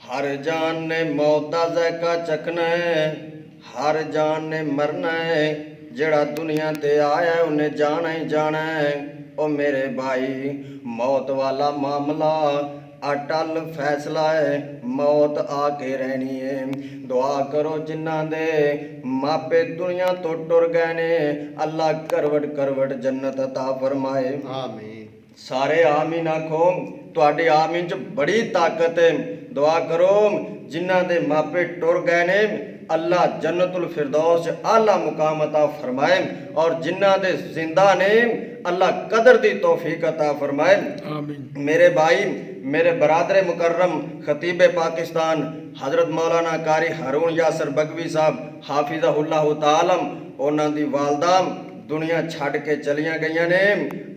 हर जान ने मौत दा ज़ायका चखना है, हर जान ने मरना है। जेड़ा दुनिया ते आया है उन्हें जाना ही जाना है। ओ मेरे भाई, मौत वाला मामला अटल फैसला है, मौत आके रहनी है। दुआ करो जिन्ना दे मापे दुनिया तो टुर गए ने, अल्लाह करवट करवट जन्नत अता फरमाए। आमीन। सारे आमीन आखो। तुहाडी आमीन च बड़ी ताकत है। दुआ करो जिन्ना दे मापे टुर गए ने, अल्लाह जन्नतुल फिरदौस आला मुकाम अता फरमाए, और जिन्ना दे जिंदा ने अल्लाह कदर दी तौफीक अता फरमाए। आमीन। मेरे भाई, मेरे बरादर मुकर्रम खतीब पाकिस्तान हजरत मौलाना कारी हारून यासर बगवी साहब हाफिज़हुल्लाह तालम, उन्हां दी वालदा दुनिया छड़ के चलियां गईयां ने,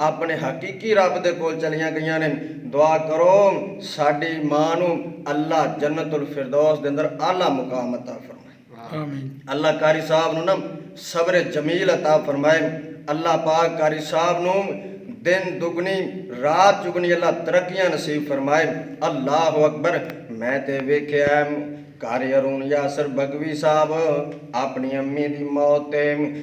अपने हकीकी रब दे कोल चलियां गईयां ने। दुआ करो साडी मां नू अल्लाह जन्नतुल फिरदौस दे अंदर आला मुकाम अता फरमाए। आमीन। अल्लाह कारी साहब नू ना सब्र जमील अता फरमाए। अल्लाह पाक कारी साहब नू दिन दुगनी रात चुगनी अल्लाह तरक्कियां नसीब फरमाए। अल्लाह अकबर। मैं ते वेख्या कारी हारून यासर बगवी साहब अपनी अम्मी दी मौत ते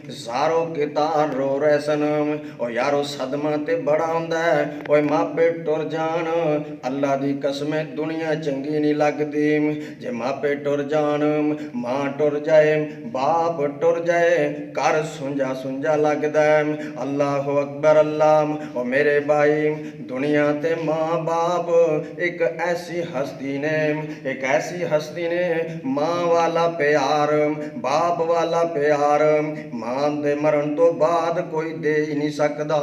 ज़ारो कितार रो रहे सन। ओ यारो सदमा ते बड़ा हुंदा है। ओए मापे टुर जान, अल्लाह दी कसमें दुनिया चंगी नहीं लगदी। जे मापे टुर जान, मां टुर जाए, बाप टुर जाए, घर सुंजा सुंजा लगदा है। अल्लाह अकबर अल्लाह। ओ मेरे भाई, दुनिया ते माँ बाप एक ऐसी हस्ती ने, एक ऐसी हस्ती ने, माँ वाला प्यार, बाप वाला प्यार मां दे मरण तो बाद कोई दे ही नहीं सकदा।